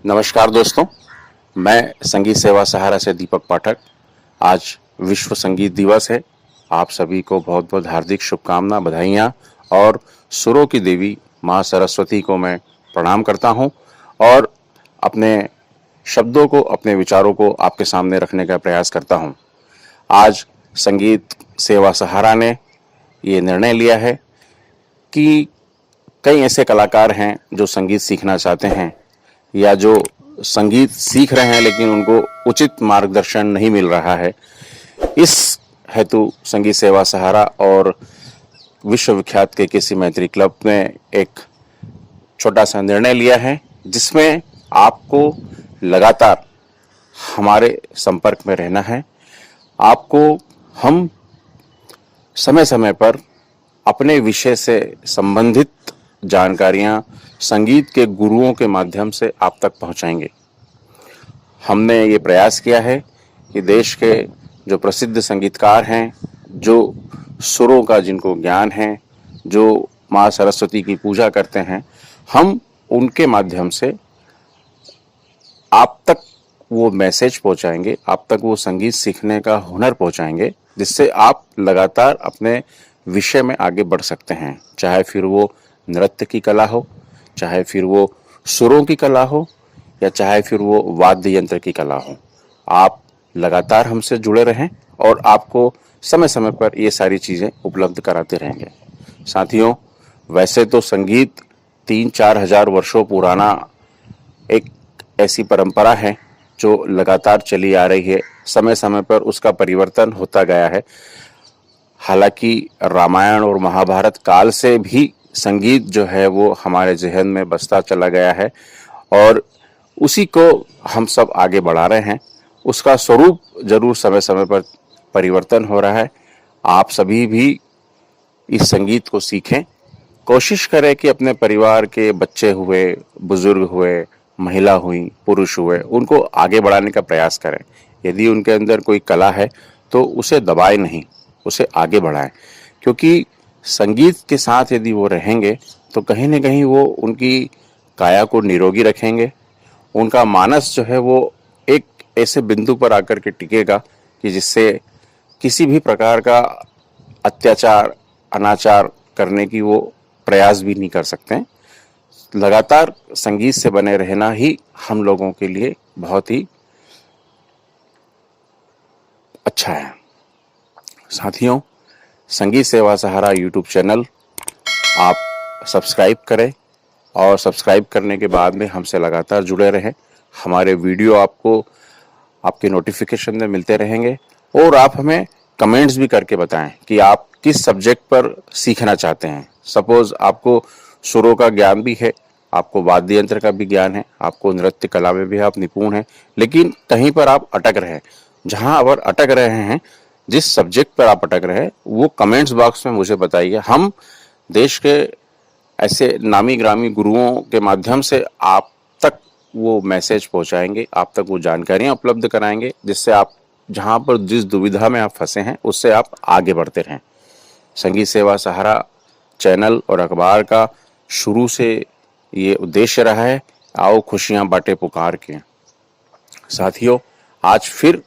नमस्कार दोस्तों, मैं संगीत सेवा सहारा से दीपक पाठक। आज विश्व संगीत दिवस है। आप सभी को बहुत बहुत हार्दिक शुभकामना, बधाइयाँ और सुरों की देवी माँ सरस्वती को मैं प्रणाम करता हूँ और अपने शब्दों को, अपने विचारों को आपके सामने रखने का प्रयास करता हूँ। आज संगीत सेवा सहारा ने ये निर्णय लिया है कि कई ऐसे कलाकार हैं जो संगीत सीखना चाहते हैं या जो संगीत सीख रहे हैं लेकिन उनको उचित मार्गदर्शन नहीं मिल रहा है। इस हेतु संगीत सेवा सहारा और विश्व विख्यात केकेसी मैत्री क्लब ने एक छोटा सा निर्णय लिया है जिसमें आपको लगातार हमारे संपर्क में रहना है। आपको हम समय समय पर अपने विषय से संबंधित जानकारियां संगीत के गुरुओं के माध्यम से आप तक पहुंचाएंगे। हमने ये प्रयास किया है कि देश के जो प्रसिद्ध संगीतकार हैं, जो सुरों का जिनको ज्ञान है, जो माँ सरस्वती की पूजा करते हैं, हम उनके माध्यम से आप तक वो मैसेज पहुंचाएंगे, आप तक वो संगीत सीखने का हुनर पहुंचाएंगे, जिससे आप लगातार अपने विषय में आगे बढ़ सकते हैं। चाहे फिर वो नृत्य की कला हो, चाहे फिर वो सुरों की कला हो, या चाहे फिर वो वाद्य यंत्र की कला हो। आप लगातार हमसे जुड़े रहें और आपको समय समय पर ये सारी चीज़ें उपलब्ध कराते रहेंगे। साथियों, वैसे तो संगीत 3-4 हजार वर्षों पुराना एक ऐसी परंपरा है जो लगातार चली आ रही है। समय समय पर उसका परिवर्तन होता गया है। हालांकि रामायण और महाभारत काल से भी संगीत जो है वो हमारे जहन में बसता चला गया है और उसी को हम सब आगे बढ़ा रहे हैं। उसका स्वरूप जरूर समय समय पर परिवर्तन हो रहा है। आप सभी भी इस संगीत को सीखें। कोशिश करें कि अपने परिवार के बच्चे हुए, बुजुर्ग हुए, महिला हुई, पुरुष हुए, उनको आगे बढ़ाने का प्रयास करें। यदि उनके अंदर कोई कला है तो उसे दबाए नहीं, उसे आगे बढ़ाएं, क्योंकि संगीत के साथ यदि वो रहेंगे तो कहीं न कहीं वो उनकी काया को निरोगी रखेंगे। उनका मानस जो है वो एक ऐसे बिंदु पर आकर के टिकेगा कि जिससे किसी भी प्रकार का अत्याचार, अनाचार करने की वो प्रयास भी नहीं कर सकते हैं। लगातार संगीत से बने रहना ही हम लोगों के लिए बहुत ही अच्छा है। साथियों, संगीत सेवा सहारा यूट्यूब चैनल आप सब्सक्राइब करें और सब्सक्राइब करने के बाद में हमसे लगातार जुड़े रहें। हमारे वीडियो आपको आपके नोटिफिकेशन में मिलते रहेंगे और आप हमें कमेंट्स भी करके बताएं कि आप किस सब्जेक्ट पर सीखना चाहते हैं। सपोज आपको सुरों का ज्ञान भी है, आपको वाद्य यंत्र का भी ज्ञान है, आपको नृत्य कला में भी आप निपुण हैं, लेकिन कहीं पर आप अटक रहे हैं। जहां अगर अटक रहे हैं, जिस सब्जेक्ट पर आप अटक रहे हैं, वो कमेंट्स बॉक्स में मुझे बताइए। हम देश के ऐसे नामी ग्रामी गुरुओं के माध्यम से आप तक वो मैसेज पहुंचाएंगे, आप तक वो जानकारियां उपलब्ध कराएंगे, जिससे आप जहां पर जिस दुविधा में आप फंसे हैं उससे आप आगे बढ़ते रहें। संगीत सेवा सहारा चैनल और अखबार का शुरू से ये उद्देश्य रहा है, आओ खुशियां बांटे पुकार के। साथियों, आज फिर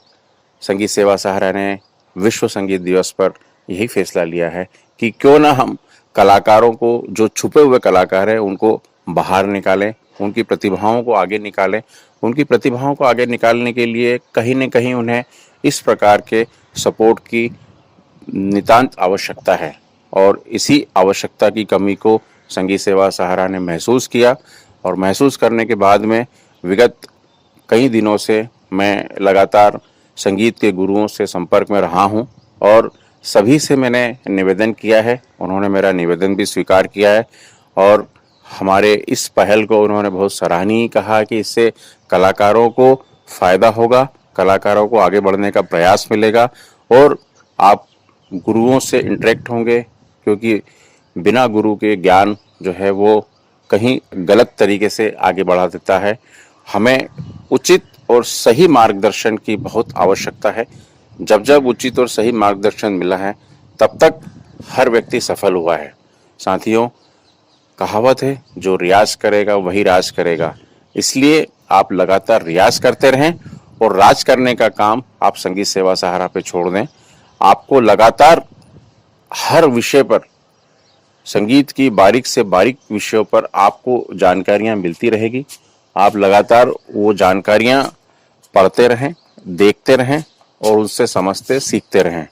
संगीत सेवा सहारा ने विश्व संगीत दिवस पर यही फैसला लिया है कि क्यों ना हम कलाकारों को, जो छुपे हुए कलाकार हैं, उनको बाहर निकालें, उनकी प्रतिभाओं को आगे निकालें। उनकी प्रतिभाओं को आगे निकालने के लिए कहीं न कहीं उन्हें इस प्रकार के सपोर्ट की नितांत आवश्यकता है और इसी आवश्यकता की कमी को संगीत सेवा सहारा ने महसूस किया और महसूस करने के बाद में विगत कई दिनों से मैं लगातार संगीत के गुरुओं से संपर्क में रहा हूं और सभी से मैंने निवेदन किया है। उन्होंने मेरा निवेदन भी स्वीकार किया है और हमारे इस पहल को उन्होंने बहुत सराहनीय कहा कि इससे कलाकारों को फायदा होगा, कलाकारों को आगे बढ़ने का प्रयास मिलेगा और आप गुरुओं से इंटरेक्ट होंगे, क्योंकि बिना गुरु के ज्ञान जो है वो कहीं गलत तरीके से आगे बढ़ा देता है। हमें उचित और सही मार्गदर्शन की बहुत आवश्यकता है। जब जब उचित और सही मार्गदर्शन मिला है तब तक हर व्यक्ति सफल हुआ है। साथियों, कहावत है, जो रियाज करेगा वही राज करेगा। इसलिए आप लगातार रियाज करते रहें और राज करने का काम आप संगीत सेवा सहारा पे छोड़ दें। आपको लगातार हर विषय पर, संगीत की बारीक से बारीक विषयों पर आपको जानकारियां मिलती रहेगी। आप लगातार वो जानकारियां पढ़ते रहें, देखते रहें और उससे समझते सीखते रहें।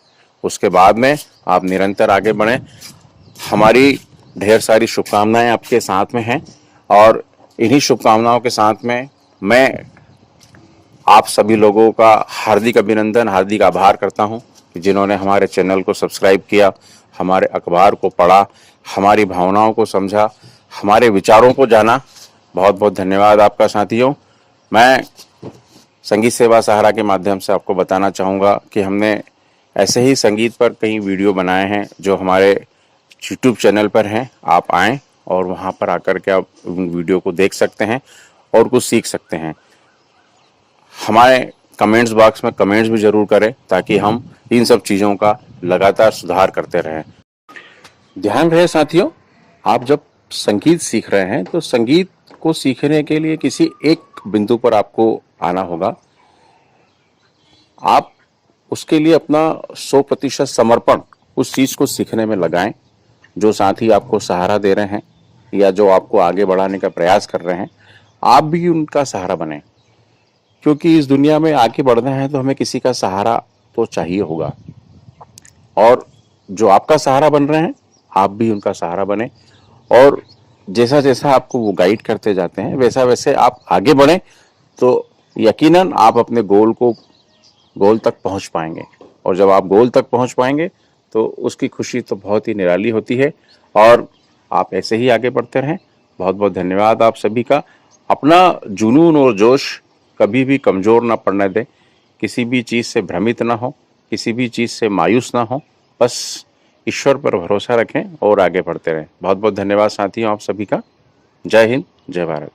उसके बाद में आप निरंतर आगे बढ़ें। हमारी ढेर सारी शुभकामनाएं आपके साथ में हैं और इन्हीं शुभकामनाओं के साथ में मैं आप सभी लोगों का हार्दिक अभिनंदन, हार्दिक आभार करता हूं कि जिन्होंने हमारे चैनल को सब्सक्राइब किया, हमारे अखबार को पढ़ा, हमारी भावनाओं को समझा, हमारे विचारों को जाना। बहुत बहुत धन्यवाद आपका साथियों। मैं संगीत सेवा सहारा के माध्यम से आपको बताना चाहूँगा कि हमने ऐसे ही संगीत पर कई वीडियो बनाए हैं जो हमारे यूट्यूब चैनल पर हैं। आप आएँ और वहाँ पर आकर के आप उन वीडियो को देख सकते हैं और कुछ सीख सकते हैं। हमारे कमेंट्स बॉक्स में कमेंट्स भी जरूर करें ताकि हम इन सब चीज़ों का लगातार सुधार करते रहें। ध्यान रहे साथियों, आप जब संगीत सीख रहे हैं तो संगीत को सीखने के लिए किसी एक बिंदु पर आपको आना होगा। आप उसके लिए अपना 100% समर्पण उस चीज को सीखने में लगाएं जो साथी आपको सहारा दे रहे हैं या जो आपको आगे बढ़ाने का प्रयास कर रहे हैं। आप भी उनका सहारा बने, क्योंकि इस दुनिया में आगे बढ़ना है तो हमें किसी का सहारा तो चाहिए होगा। और जो आपका सहारा बन रहे हैं, आप भी उनका सहारा बने और जैसा जैसा आपको वो गाइड करते जाते हैं वैसा वैसे आप आगे बढ़ें तो यकीनन आप अपने गोल तक पहुंच पाएंगे। और जब आप गोल तक पहुंच पाएंगे तो उसकी खुशी तो बहुत ही निराली होती है। और आप ऐसे ही आगे बढ़ते रहें। बहुत बहुत धन्यवाद आप सभी का। अपना जुनून और जोश कभी भी कमजोर ना पड़ने दें। किसी भी चीज़ से भ्रमित ना हो, किसी भी चीज़ से मायूस ना हो। बस ईश्वर पर भरोसा रखें और आगे बढ़ते रहें। बहुत बहुत धन्यवाद साथियों आप सभी का। जय हिंद, जय भारत।